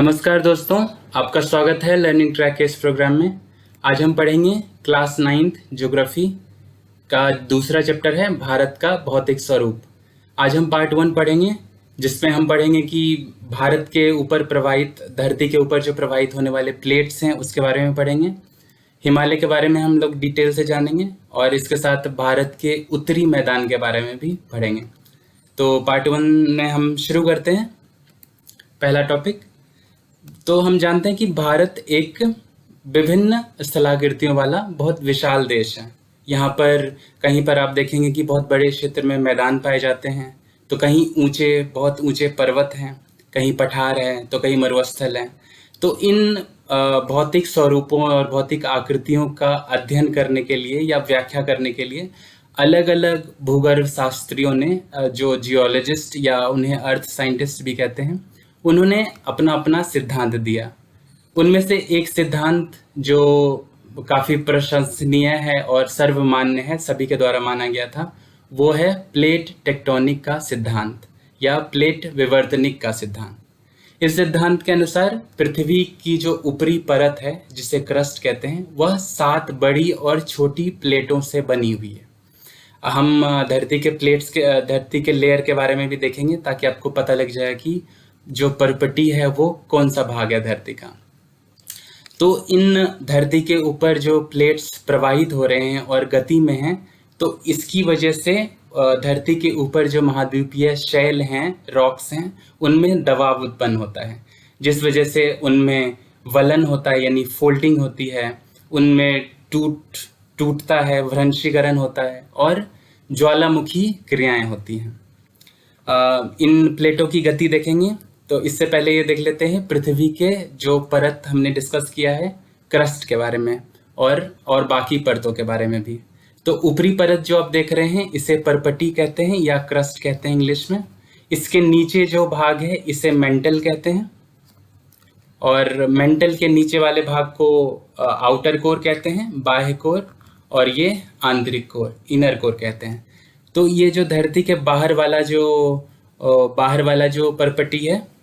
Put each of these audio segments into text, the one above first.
नमस्कार दोस्तों, आपका स्वागत है लर्निंग ट्रैक के इस प्रोग्राम में। आज हम पढ़ेंगे क्लास 9th ज्योग्राफी का दूसरा चैप्टर है भारत का भौतिक स्वरूप। आज हम पार्ट 1 पढ़ेंगे, जिसमें हम पढ़ेंगे कि भारत के ऊपर प्रवाहित, धरती के ऊपर जो प्रवाहित होने वाले प्लेट्स हैं उसके बारे में पढ़ेंगे। हिमालय के बारे में हम लोग डिटेल से जानेंगे और इसके साथ भारत के उत्तरी मैदान के बारे में भी पढ़ेंगे। तो पार्ट 1 में हम शुरू करते हैं। पहला टॉपिक, तो हम जानते हैं कि भारत एक विभिन्न स्थलाकृतियों वाला बहुत विशाल देश है। यहाँ पर कहीं पर आप देखेंगे कि बहुत बड़े क्षेत्र में मैदान पाए जाते हैं, तो कहीं बहुत ऊंचे पर्वत हैं, कहीं पठार हैं, तो कहीं मरुस्थल हैं। तो इन भौतिक स्वरूपों और भौतिक आकृतियों का अध्ययन करने के लिए या व्याख्या करने के लिए अलग अलग भूगर्भ शास्त्रियों ने, जो जियोलॉजिस्ट या उन्हें अर्थ साइंटिस्ट भी कहते हैं, उन्होंने अपना अपना सिद्धांत दिया। उनमें से एक सिद्धांत जो काफ़ी प्रशंसनीय है और सर्वमान्य है, सभी के द्वारा माना गया था, वो है प्लेट टेक्टोनिक का सिद्धांत या प्लेट विवर्तनिक का सिद्धांत। इस सिद्धांत के अनुसार पृथ्वी की जो ऊपरी परत है, जिसे क्रस्ट कहते हैं, वह 7 बड़ी और छोटी प्लेटों से बनी हुई है। हम धरती के लेयर के बारे में भी देखेंगे, ताकि आपको पता लग जाए कि जो परपटी है वो कौन सा भाग है धरती का। तो इन धरती के ऊपर जो प्लेट्स प्रवाहित हो रहे हैं और गति में हैं, तो इसकी वजह से धरती के ऊपर जो महाद्वीपीय शैल हैं, रॉक्स हैं, उनमें दबाव उत्पन्न होता है, जिस वजह से उनमें वलन होता है, यानी फोल्डिंग होती है, उनमें टूटता है, भ्रंशीकरण होता है और ज्वालामुखी क्रियाएं होती हैं। इन प्लेटों की गति देखेंगे, तो इससे पहले ये देख लेते हैं पृथ्वी के जो परत हमने डिस्कस किया है, क्रस्ट के बारे में और बाकी परतों के बारे में भी। तो ऊपरी परत जो आप देख रहे हैं, इसे परपटी कहते हैं या क्रस्ट कहते हैं इंग्लिश में। इसके नीचे जो भाग है, इसे मेंटल कहते हैं, और मेंटल के नीचे वाले भाग को आउटर कोर कहते हैं, बाह्य कोर, और ये आंतरिक कोर, इनर कोर कहते हैं। तो ये जो धरती के बाहर वाला जो परपटी है,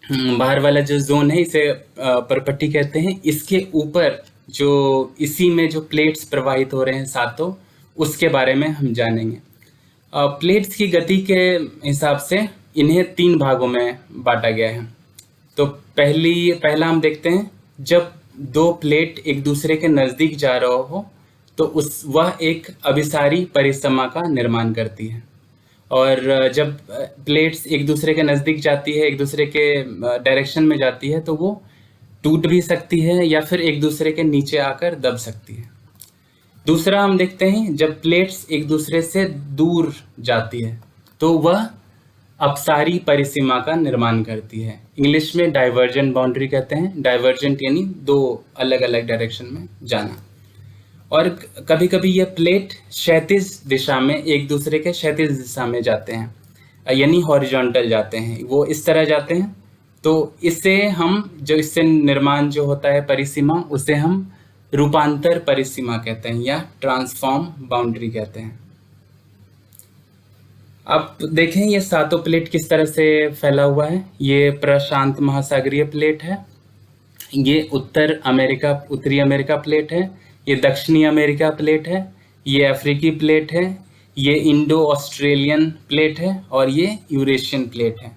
बाहर वाला जो जोन है, इसे परपट्टी कहते हैं। इसके ऊपर जो इसी में जो प्लेट्स प्रवाहित हो रहे हैं सातों, उसके बारे में हम जानेंगे। प्लेट्स की गति के हिसाब से इन्हें 3 भागों में बांटा गया है। तो पहला हम देखते हैं, जब 2 प्लेट एक दूसरे के नज़दीक जा रहा हो तो वह एक अभिसारी परिसीमा का निर्माण करती है। और जब प्लेट्स एक दूसरे के नज़दीक जाती है, एक दूसरे के डायरेक्शन में जाती है, तो वो टूट भी सकती है या फिर एक दूसरे के नीचे आकर दब सकती है। दूसरा हम देखते हैं, जब प्लेट्स एक दूसरे से दूर जाती है तो वह अपसारी परिसीमा का निर्माण करती है। इंग्लिश में डाइवर्जेंट बाउंड्री कहते हैं। डाइवर्जेंट यानी 2 अलग अलग डायरेक्शन में जाना। और कभी कभी ये प्लेट क्षैतिज दिशा में एक दूसरे के क्षैतिज दिशा में जाते हैं, यानी हॉरिजॉन्टल जाते हैं, वो इस तरह जाते हैं। तो इससे निर्माण जो होता है परिसीमा, उसे हम रूपांतर परिसीमा कहते हैं या ट्रांसफॉर्म बाउंड्री कहते हैं। अब देखें ये सातों प्लेट किस तरह से फैला हुआ है। ये प्रशांत महासागरीय प्लेट है, ये उत्तरी अमेरिका प्लेट है, ये दक्षिणी अमेरिका प्लेट है, ये अफ्रीकी प्लेट है, ये इंडो ऑस्ट्रेलियन प्लेट है, और ये यूरेशियन प्लेट है।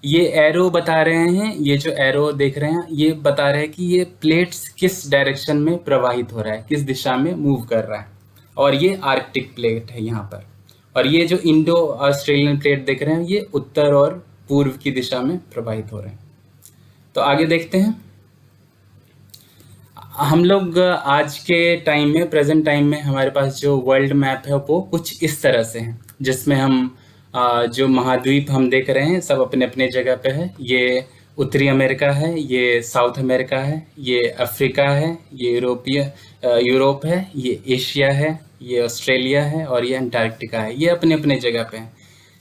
ये एरो बता रहे हैं, ये जो एरो देख रहे हैं, ये बता रहे हैं कि ये प्लेट्स किस डायरेक्शन में प्रवाहित हो रहा है, किस दिशा में मूव कर रहा है। और ये आर्कटिक प्लेट है यहाँ पर। और ये जो इंडो ऑस्ट्रेलियन प्लेट देख रहे हैं, ये उत्तर और पूर्व की दिशा में प्रवाहित हो रहे हैं। तो आगे देखते हैं। हम लोग आज के टाइम में, प्रेजेंट टाइम में, हमारे पास जो वर्ल्ड मैप है वो कुछ इस तरह से है, जिसमें हम जो महाद्वीप हम देख रहे हैं सब अपने अपने जगह पे है। ये उत्तरी अमेरिका है, ये साउथ अमेरिका है, ये अफ्रीका है, ये यूरोप है, ये एशिया है, ये ऑस्ट्रेलिया है, और ये अंटार्कटिका है। ये अपने अपने जगह पे है।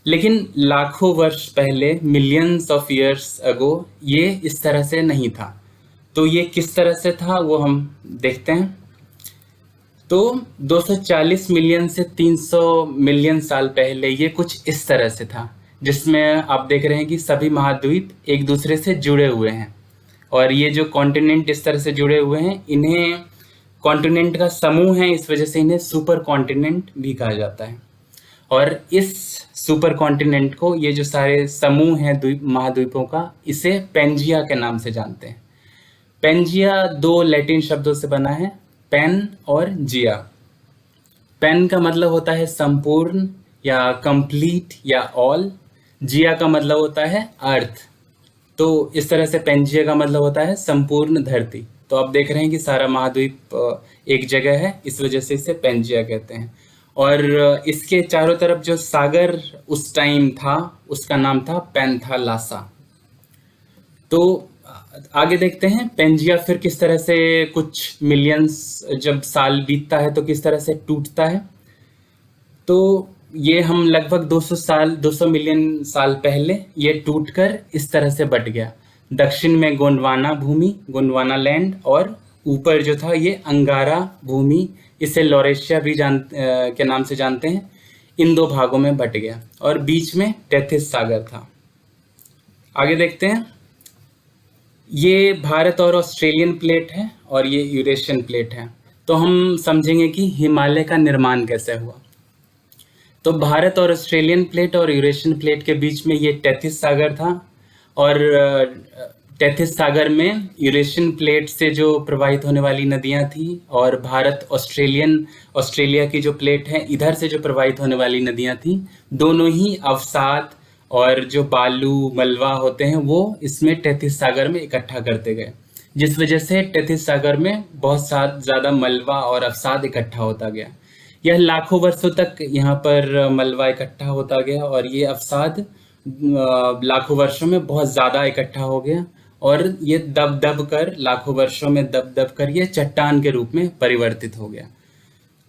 लेकिन लाखों वर्ष पहले, मिलियंस ऑफ ईयर्स अगो, ये इस तरह से नहीं था। तो ये किस तरह से था वो हम देखते हैं। तो 240 मिलियन से 300 मिलियन साल पहले ये कुछ इस तरह से था, जिसमें आप देख रहे हैं कि सभी महाद्वीप एक दूसरे से जुड़े हुए हैं। और ये जो कॉन्टिनेंट इस तरह से जुड़े हुए हैं, इन्हें कॉन्टिनेंट का समूह है, इस वजह से इन्हें सुपर कॉन्टिनेंट भी कहा जाता है। और इस सुपर कॉन्टिनेंट को, ये जो सारे समूह हैं द्वीप महाद्वीपों का, इसे पेंजिया के नाम से जानते हैं। पेंजिया दो लैटिन शब्दों से बना है, पेन और जिया। पेन का मतलब होता है संपूर्ण या कंप्लीट या ऑल। जिया का मतलब होता है अर्थ। तो इस तरह से पेंजिया का मतलब होता है संपूर्ण धरती। तो आप देख रहे हैं कि सारा महाद्वीप एक जगह है, इस वजह से इसे पेंजिया कहते हैं। और इसके चारों तरफ जो सागर उस टाइम था, उसका नाम था पैंथालासा। तो आगे देखते हैं पेंजिया फिर किस तरह से कुछ मिलियंस जब साल बीतता है तो किस तरह से टूटता है। तो ये हम लगभग 200 मिलियन साल पहले ये टूटकर इस तरह से बट गया। दक्षिण में गोंडवाना भूमि, गोंडवाना लैंड, और ऊपर जो था ये अंगारा भूमि, इसे लॉरेशिया भी के नाम से जानते हैं, इन दो भागों में बट गया। और बीच में टेथिस सागर था। आगे देखते हैं, ये भारत और ऑस्ट्रेलियन प्लेट है और ये यूरेशियन प्लेट है। तो हम समझेंगे कि हिमालय का निर्माण कैसे हुआ। तो भारत और ऑस्ट्रेलियन प्लेट और यूरेशियन प्लेट के बीच में ये टेथिस सागर था, और टेथिस सागर में यूरेशियन प्लेट से जो प्रवाहित होने वाली नदियां थी, और भारत ऑस्ट्रेलिया की जो प्लेट है, इधर से जो प्रवाहित होने वाली नदियां थी, दोनों ही अवसाद और जो बालू मलबा होते हैं वो इसमें टेथिस सागर में इकट्ठा करते गए, जिस वजह से टेथिस सागर में बहुत ज़्यादा मलबा और अवसाद इकट्ठा होता गया। यह लाखों वर्षों तक यहाँ पर मलबा इकट्ठा होता गया, और ये अवसाद लाखों वर्षों में बहुत ज़्यादा इकट्ठा हो गया, और ये दब दब कर, लाखों वर्षों में दब दब कर ये चट्टान के रूप में परिवर्तित हो गया।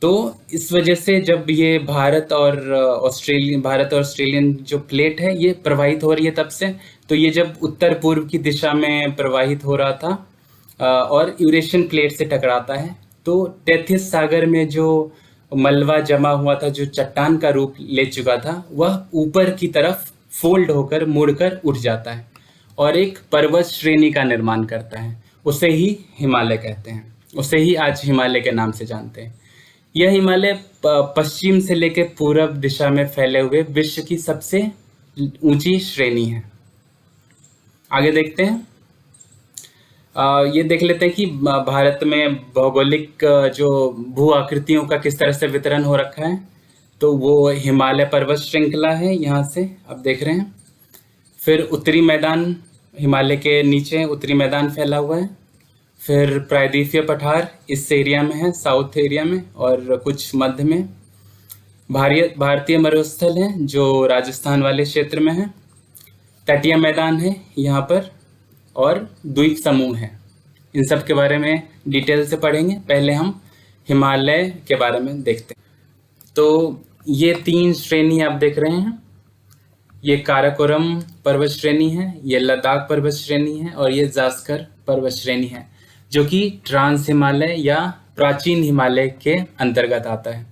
तो इस वजह से जब ये भारत और ऑस्ट्रेलियन जो प्लेट है ये प्रवाहित हो रही है तब से, तो ये जब उत्तर पूर्व की दिशा में प्रवाहित हो रहा था और यूरेशियन प्लेट से टकराता है, तो टेथिस सागर में जो मलबा जमा हुआ था, जो चट्टान का रूप ले चुका था, वह ऊपर की तरफ फोल्ड होकर, मुड़कर उठ जाता है और एक पर्वत श्रेणी का निर्माण करता है। उसे ही हिमालय कहते हैं, उसे ही आज हिमालय के नाम से जानते हैं। यह हिमालय पश्चिम से लेकर पूर्व दिशा में फैले हुए विश्व की सबसे ऊंची श्रेणी है। आगे देखते हैं, ये देख लेते हैं कि भारत में भौगोलिक जो भू आकृतियों का किस तरह से वितरण हो रखा है। तो वो हिमालय पर्वत श्रृंखला है, यहाँ से आप देख रहे हैं। फिर उत्तरी मैदान, हिमालय के नीचे उत्तरी मैदान फैला हुआ है। फिर प्रायद्वीपीय पठार इस एरिया में है, साउथ एरिया में, और कुछ मध्य में। भारतीय मरुस्थल है जो राजस्थान वाले क्षेत्र में है। तटीय मैदान है यहाँ पर, और द्वीप समूह है। इन सब के बारे में डिटेल से पढ़ेंगे। पहले हम हिमालय के बारे में देखते हैं। तो ये 3 श्रेणी आप देख रहे हैं, ये काराकोरम पर्वत श्रेणी है, ये लद्दाख पर्वत श्रेणी है, और ये जास्कर पर्वत श्रेणी है, जो कि ट्रांस हिमालय या प्राचीन हिमालय के अंतर्गत आता है।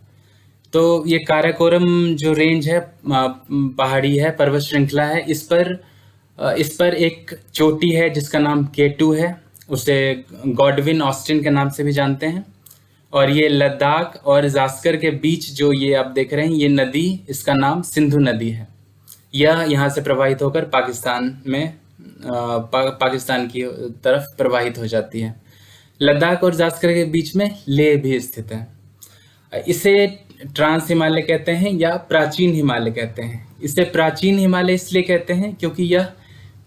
तो ये काराकोरम जो रेंज है, पहाड़ी है, पर्वत श्रृंखला है, इस पर एक चोटी है जिसका नाम K2 है, उसे गॉडविन ऑस्टिन के नाम से भी जानते हैं। और ये लद्दाख और जास्कर के बीच जो ये आप देख रहे हैं, ये नदी, इसका नाम सिंधु नदी है। यह यहाँ से प्रवाहित होकर पाकिस्तान में पाकिस्तान की तरफ प्रवाहित हो जाती है। लद्दाख और जास्कर के बीच में लेह भी स्थित है। इसे ट्रांस हिमालय कहते हैं या प्राचीन हिमालय कहते हैं। इसे प्राचीन हिमालय इसलिए कहते हैं क्योंकि यह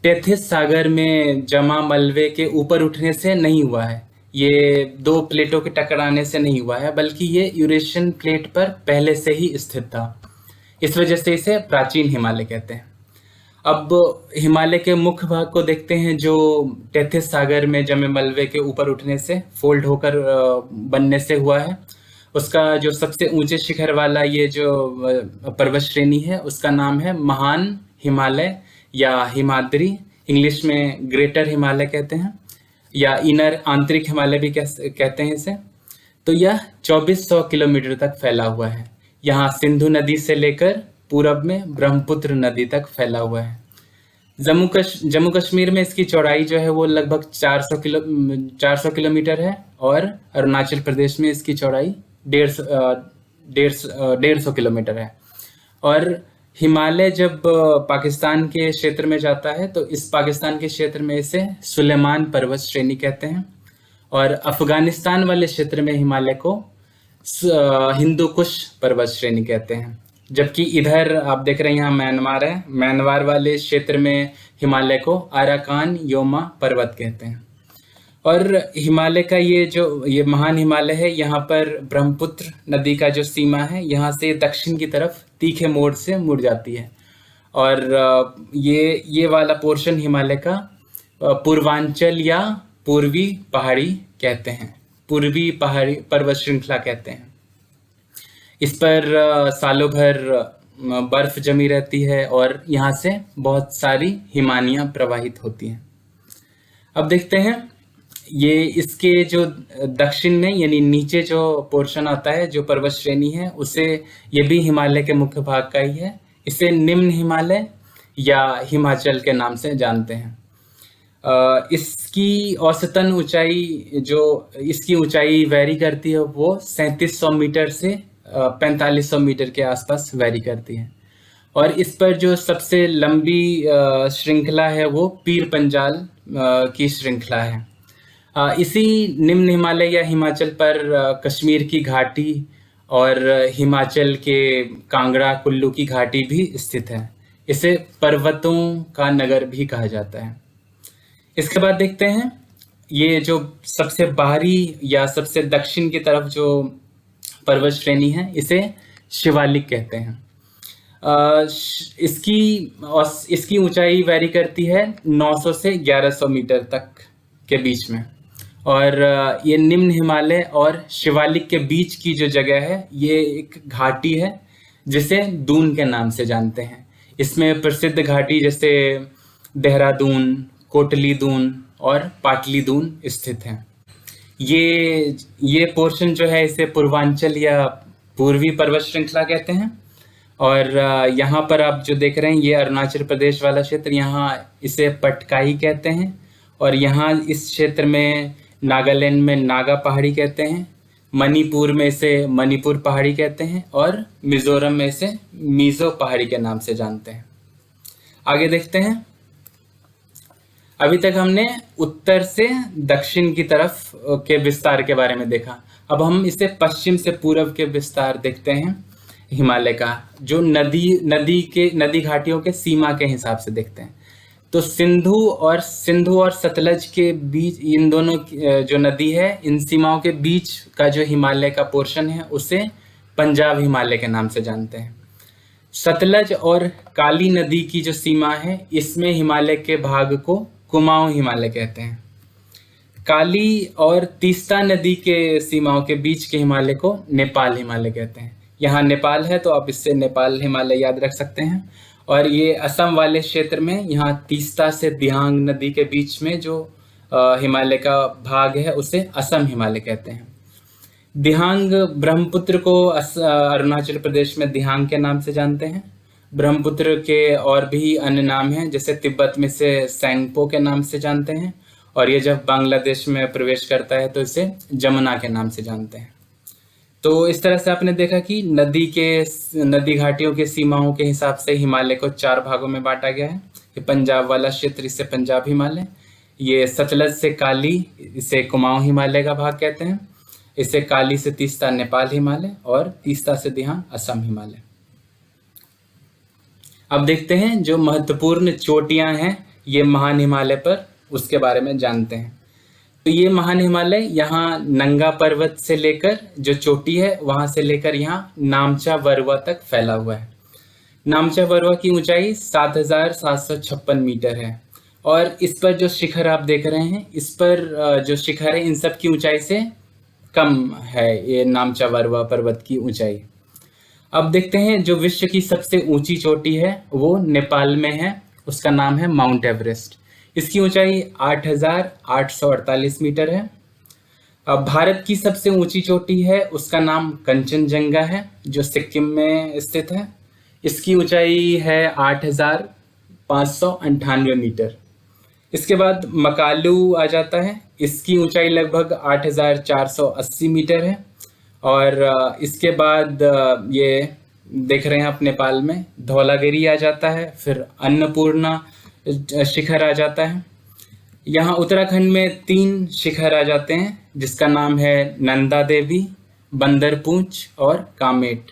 टेथिस सागर में जमा मलबे के ऊपर उठने से नहीं हुआ है, ये 2 प्लेटों के टकराने से नहीं हुआ है, बल्कि ये यूरेशियन प्लेट पर पहले से ही स्थित था। इस वजह से इसे प्राचीन हिमालय कहते हैं। अब हिमालय के मुख्य भाग को देखते हैं, जो टेथिस सागर में जमे मलबे के ऊपर उठने से, फोल्ड होकर बनने से हुआ है। उसका जो सबसे ऊंचे शिखर वाला ये जो पर्वत श्रेणी है, उसका नाम है महान हिमालय या हिमाद्री। इंग्लिश में ग्रेटर हिमालय कहते हैं, या इनर आंतरिक हिमालय भी कहते हैं इसे। तो यह 2400 किलोमीटर तक फैला हुआ है। यहाँ सिंधु नदी से लेकर पूरब में ब्रह्मपुत्र नदी तक फैला हुआ है। जम्मू कश्मीर में इसकी चौड़ाई जो है वो लगभग 400 किलोमीटर है, और अरुणाचल प्रदेश में इसकी चौड़ाई 150 किलोमीटर है। और हिमालय जब पाकिस्तान के क्षेत्र में जाता है तो इस पाकिस्तान के क्षेत्र में इसे सुलेमान पर्वत श्रेणी कहते हैं, और अफगानिस्तान वाले क्षेत्र में हिमालय को हिंदू कुश पर्वत श्रेणी कहते हैं। जबकि इधर आप देख रहे हैं यहाँ म्यांमार है, म्यांमार वाले क्षेत्र में हिमालय को अराकान योमा पर्वत कहते हैं। और हिमालय का ये महान हिमालय है, यहाँ पर ब्रह्मपुत्र नदी का जो सीमा है यहाँ से दक्षिण की तरफ तीखे मोड़ से मुड़ जाती है। और ये वाला पोर्शन हिमालय का पूर्वांचल या पूर्वी पहाड़ी कहते हैं, पूर्वी पहाड़ी पर्वत श्रृंखला कहते हैं। इस पर सालों भर बर्फ जमी रहती है और यहाँ से बहुत सारी हिमानियाँ प्रवाहित होती हैं। अब देखते हैं ये इसके जो दक्षिण में यानी नीचे जो पोर्शन आता है, जो पर्वत श्रेणी है, उसे ये भी हिमालय के मुख्य भाग का ही है। इसे निम्न हिमालय या हिमाचल के नाम से जानते हैं। इसकी औसतन ऊंचाई इसकी ऊंचाई वैरी करती है, वो 3700 मीटर से 4500 मीटर के आसपास वैरी करती है। और इस पर जो सबसे लंबी श्रृंखला है वो पीर पंजाल की श्रृंखला है। इसी निम्न हिमालय या हिमाचल पर कश्मीर की घाटी और हिमाचल के कांगड़ा कुल्लू की घाटी भी स्थित है। इसे पर्वतों का नगर भी कहा जाता है। इसके बाद देखते हैं ये जो सबसे बाहरी या सबसे दक्षिण की तरफ जो पर्वत श्रेणी है, इसे शिवालिक कहते हैं। इसकी ऊंचाई वैरी करती है 900 से 1100 मीटर तक के बीच में। और ये निम्न हिमालय और शिवालिक के बीच की जो जगह है, ये एक घाटी है जिसे दून के नाम से जानते हैं। इसमें प्रसिद्ध घाटी जैसे देहरादून, कोटली दून और पाटली दून स्थित हैं। ये पोर्शन जो है इसे पूर्वांचल या पूर्वी पर्वत श्रृंखला कहते हैं। और यहाँ पर आप जो देख रहे हैं ये अरुणाचल प्रदेश वाला क्षेत्र, यहाँ इसे पटकाई कहते हैं। और यहाँ इस क्षेत्र में नागालैंड में नागा पहाड़ी कहते हैं, मणिपुर में इसे मणिपुर पहाड़ी कहते हैं, और मिजोरम में इसे मिजो पहाड़ी के नाम से जानते हैं। आगे देखते हैं। अभी तक हमने उत्तर से दक्षिण की तरफ के विस्तार के बारे में देखा। अब हम इसे पश्चिम से पूर्व के विस्तार देखते हैं हिमालय का, जो नदी घाटियों के सीमा के हिसाब से देखते हैं। तो सिंधु और सतलज के बीच, इन दोनों जो नदी है, इन सीमाओं के बीच का जो हिमालय का पोर्शन है उसे पंजाब हिमालय के नाम से जानते हैं। सतलज और काली नदी की जो सीमा है, इसमें हिमालय के भाग को कुमाऊं हिमालय कहते हैं। काली और तीस्ता नदी के सीमाओं के बीच के हिमालय को नेपाल हिमालय कहते हैं। यहाँ नेपाल है तो आप इससे नेपाल हिमालय याद रख सकते हैं। और ये असम वाले क्षेत्र में, यहाँ तीस्ता से दिहांग नदी के बीच में जो हिमालय का भाग है उसे असम हिमालय कहते हैं। दिहांग ब्रह्मपुत्र को अरुणाचल प्रदेश में दिहांग के नाम से जानते हैं। ब्रह्मपुत्र के और भी अन्य नाम हैं, जैसे तिब्बत में से सैंगपो के नाम से जानते हैं। और ये जब बांग्लादेश में प्रवेश करता है तो इसे जमुना के नाम से जानते हैं। तो इस तरह से आपने देखा कि नदी घाटियों के सीमाओं के हिसाब से हिमालय को 4 भागों में बांटा गया है। ये पंजाब वाला क्षेत्र, इसे पंजाब हिमालय। ये सतलज से काली, इसे कुमाऊं हिमालय का भाग कहते हैं। इसे काली से तीस्ता नेपाल हिमालय, और तीस्ता से दिहांग असम हिमालय। अब देखते हैं जो महत्वपूर्ण चोटियां हैं ये महान हिमालय पर, उसके बारे में जानते हैं। तो ये महान हिमालय यहाँ नंगा पर्वत से लेकर जो चोटी है वहां से लेकर यहाँ नामचा वरवा तक फैला हुआ है। नामचा वरवा की ऊंचाई 7756 मीटर है। और इस पर जो शिखर आप देख रहे हैं, इस पर जो शिखर है इन सब की ऊंचाई से कम है ये नामचा वरवा पर्वत की ऊंचाई। अब देखते हैं जो विश्व की सबसे ऊंची चोटी है वो नेपाल में है, उसका नाम है माउंट एवरेस्ट। इसकी ऊंचाई 8848 मीटर है। अब भारत की सबसे ऊंची चोटी है उसका नाम कंचनजंगा है, जो सिक्किम में स्थित है। इसकी ऊंचाई है 598 मीटर। इसके बाद मकालू आ जाता है, इसकी ऊंचाई लगभग 8480 मीटर है। और इसके बाद ये देख रहे हैं आप नेपाल में धौलागिरी आ जाता है, फिर अन्नपूर्णा शिखर आ जाता है। यहाँ उत्तराखंड में 3 शिखर आ जाते हैं जिसका नाम है नंदा देवी, बंदरपूंछ और कामेट।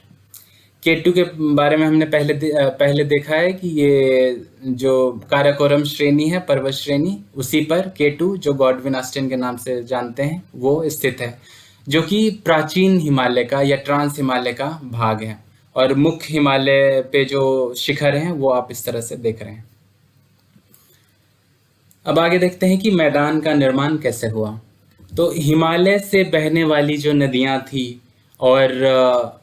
केटू के बारे में हमने पहले देखा है कि ये जो काराकोरम श्रेणी है, पर्वत श्रेणी, उसी पर केटू, जो गॉडविन ऑस्टिन के नाम से जानते हैं, वो स्थित है, जो कि प्राचीन हिमालय का या ट्रांस हिमालय का भाग है। और मुख्य हिमालय पे जो शिखर हैं वो आप इस तरह से देख रहे हैं। अब आगे देखते हैं कि मैदान का निर्माण कैसे हुआ। तो हिमालय से बहने वाली जो नदियां थी, और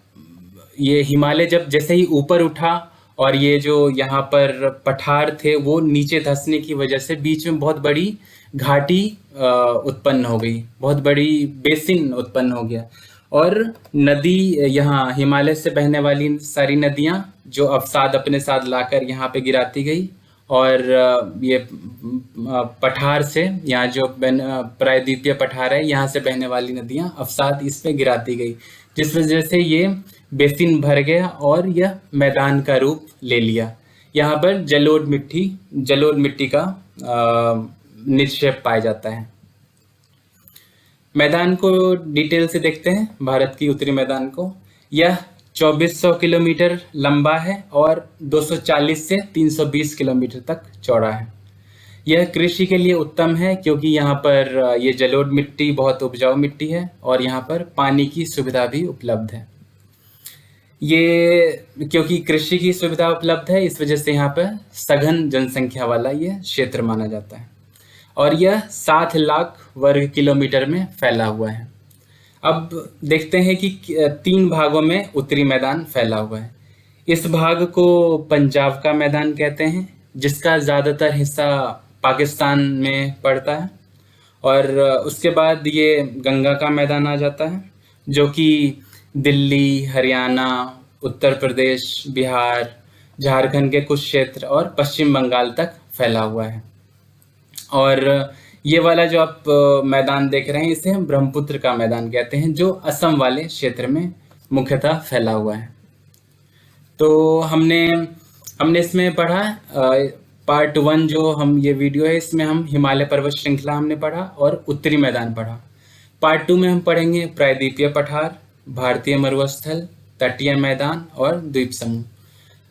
ये हिमालय जब जैसे ही ऊपर उठा और ये जो यहाँ पर पठार थे वो नीचे धंसने की वजह से बीच में बहुत बड़ी घाटी उत्पन्न हो गई, बहुत बड़ी बेसिन उत्पन्न हो गया। और नदी, यहाँ हिमालय से बहने वाली सारी नदियाँ जो अवसाद अपने साथ लाकर यहाँ पे गिराती गई, और ये पठार से, यहाँ जो प्रायद्वीपीय पठार है, यहाँ से बहने वाली नदियाँ अवसाद इस पे गिराती गई, जिस वजह से ये बेसिन भर गया और यह मैदान का रूप ले लिया। यहाँ पर जलोढ़ मिट्टी का निक्षेप पाया जाता है। मैदान को डिटेल से देखते हैं, भारत की उत्तरी मैदान को। यह 2400 किलोमीटर लंबा है और 240 से 320 किलोमीटर तक चौड़ा है। यह कृषि के लिए उत्तम है क्योंकि यहाँ पर ये जलोढ़ मिट्टी बहुत उपजाऊ मिट्टी है और यहाँ पर पानी की सुविधा भी उपलब्ध है। ये क्योंकि कृषि की सुविधा उपलब्ध है, इस वजह से यहाँ पर सघन जनसंख्या वाला ये क्षेत्र माना जाता है। और यह 7 लाख वर्ग किलोमीटर में फैला हुआ है। अब देखते हैं कि 3 भागों में उत्तरी मैदान फैला हुआ है। इस भाग को पंजाब का मैदान कहते हैं, जिसका ज़्यादातर हिस्सा पाकिस्तान में पड़ता है। और उसके बाद ये गंगा का मैदान आ जाता है, जो कि दिल्ली, हरियाणा, उत्तर प्रदेश, बिहार, झारखंड के कुछ क्षेत्र और पश्चिम बंगाल तक फैला हुआ है। और ये वाला जो आप मैदान देख रहे हैं, इसे हम ब्रह्मपुत्र का मैदान कहते हैं, जो असम वाले क्षेत्र में मुख्यतः फैला हुआ है। तो हमने इसमें पढ़ा, पार्ट 1 जो हम ये वीडियो है, इसमें हम हिमालय पर्वत श्रृंखला हमने पढ़ा और उत्तरी मैदान पढ़ा। पार्ट 2 में हम पढ़ेंगे प्रायद्वीपीय पठार, भारतीय मरुस्थल, तटीय मैदान और द्वीप समूह।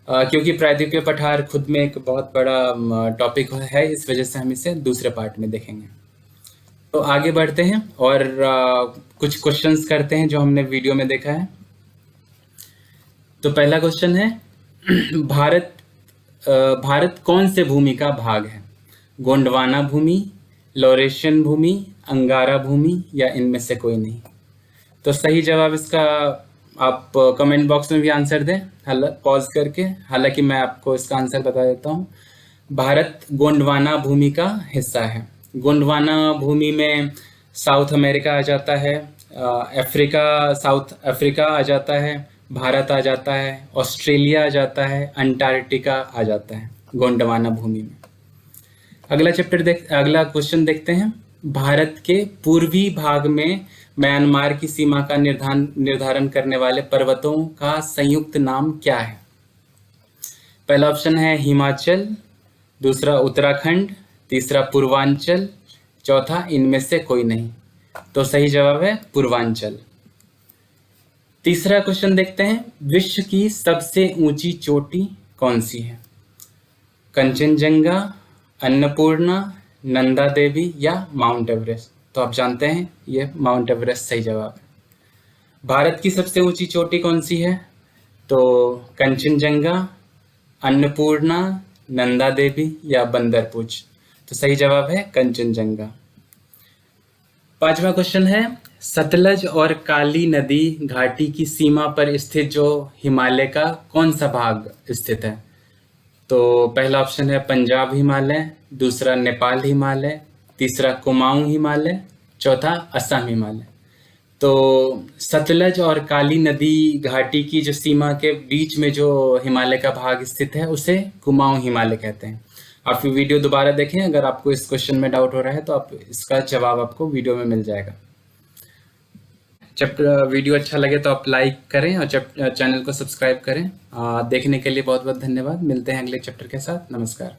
क्योंकि प्रायद्वीपीय पठार खुद में एक बहुत बड़ा टॉपिक है, इस वजह से हम इसे दूसरे पार्ट में देखेंगे। तो आगे बढ़ते हैं और कुछ क्वेश्चंस करते हैं जो हमने वीडियो में देखा है। तो पहला क्वेश्चन है, भारत कौन से भूमि का भाग है? गोंडवाना भूमि, लॉरेशियन भूमि, अंगारा भूमि या इनमें से कोई नहीं? तो सही जवाब इसका आप कमेंट बॉक्स में भी आंसर दें, पॉज करके। हालांकि मैं आपको इसका आंसर बता देता हूँ। भारत गोंडवाना भूमि का हिस्सा है। गोंडवाना भूमि में साउथ अमेरिका आ जाता है, साउथ अफ्रीका आ जाता है, भारत आ जाता है, ऑस्ट्रेलिया आ जाता है, अंटार्कटिका आ जाता है गोंडवाना भूमि में। अगला क्वेश्चन देखते हैं। भारत के पूर्वी भाग में म्यांमार की सीमा का निर्धारण करने वाले पर्वतों का संयुक्त नाम क्या है? पहला ऑप्शन है हिमाचल, दूसरा उत्तराखंड, तीसरा पूर्वांचल, चौथा इनमें से कोई नहीं। तो सही जवाब है पूर्वांचल। तीसरा क्वेश्चन देखते हैं, विश्व की सबसे ऊंची चोटी कौन सी है? कंचनजंगा, अन्नपूर्णा, नंदा देवी या माउंट एवरेस्ट? तो आप जानते हैं ये माउंट एवरेस्ट सही जवाब है। भारत की सबसे ऊंची चोटी कौन सी है? तो कंचनजंगा, अन्नपूर्णा, नंदा देवी या बंदरपूंछ? तो सही जवाब है कंचनजंगा। पांचवा क्वेश्चन है, सतलज और काली नदी घाटी की सीमा पर स्थित जो हिमालय का कौन सा भाग स्थित है? तो पहला ऑप्शन है पंजाब हिमालय, दूसरा नेपाल हिमालय, तीसरा कुमाऊं हिमालय, चौथा असम हिमालय। तो सतलज और काली नदी घाटी की जो सीमा के बीच में जो हिमालय का भाग स्थित है, उसे कुमाऊं हिमालय कहते हैं। आप फिर वीडियो दोबारा देखें, अगर आपको इस क्वेश्चन में डाउट हो रहा है तो आप इसका जवाब आपको वीडियो में मिल जाएगा। चैप्टर वीडियो अच्छा लगे तो आप लाइक करें और चैनल को सब्सक्राइब करें। देखने के लिए बहुत बहुत धन्यवाद। मिलते हैं अगले चैप्टर के साथ। नमस्कार।